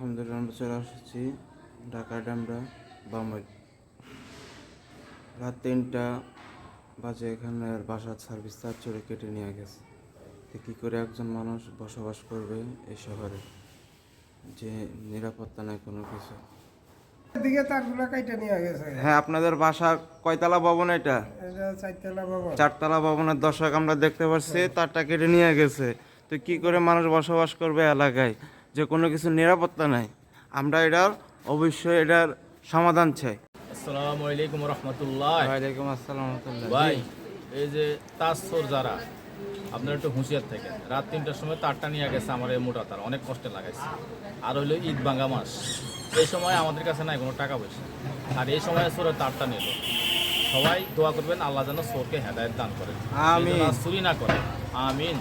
আলহামদুলিল্লাহ আমরা চলে আসছি ঢাকা ডামরা বামই। রাত 3টা বাজে এখানে বাসার সার্ভিস চার্জ চড়ে কেটে নিয়ে গেছে। তো কী করে একজন মানুষ বসবাস করবে এই শহরে, যে নিরাপত্তা নাই কোনো কিছু। দিকে তারগুলো কাইটা নিয়ে গেছে। হ্যাঁ, আপনাদের বাসা কয়তলা ভবন? এটা এটা 4 তলা ভবন। 4তলা ভবনের দর্শক আমরা দেখতে পাচ্ছি তারটা কেটে নিয়ে গেছে। তো কি করে মানুষ বসবাস করবে এলাকায়, যে কোনো কিছু নিরাপত্তা নাই? আমরা অবশ্যই এটার সমাধান চাই। আসসালামু আলাইকুম রহমতুল্লাহ। ওয়ালাইকুম আসসালাম রাহমাতুল্লাহ। ভাই, এই যে তাজসোর যারা, আপনার একটু হুঁশিয়ার থেকে। রাত 3টার সময় তারটা নিয়ে গেছে আমার এই মোটা তার, অনেক কষ্টে লাগাইছে। আর হইলো ঈদ ভাঙা মাস, এই সময় আমাদের কাছে নাই কোনো টাকা পয়সা, আর এই সময় চোরের তারটা নিল। সবাই দোয়া করবেন আল্লাহ যেন চোরকে হেদায়েত দান করে, আমিন। চুরি না করে। আমিন।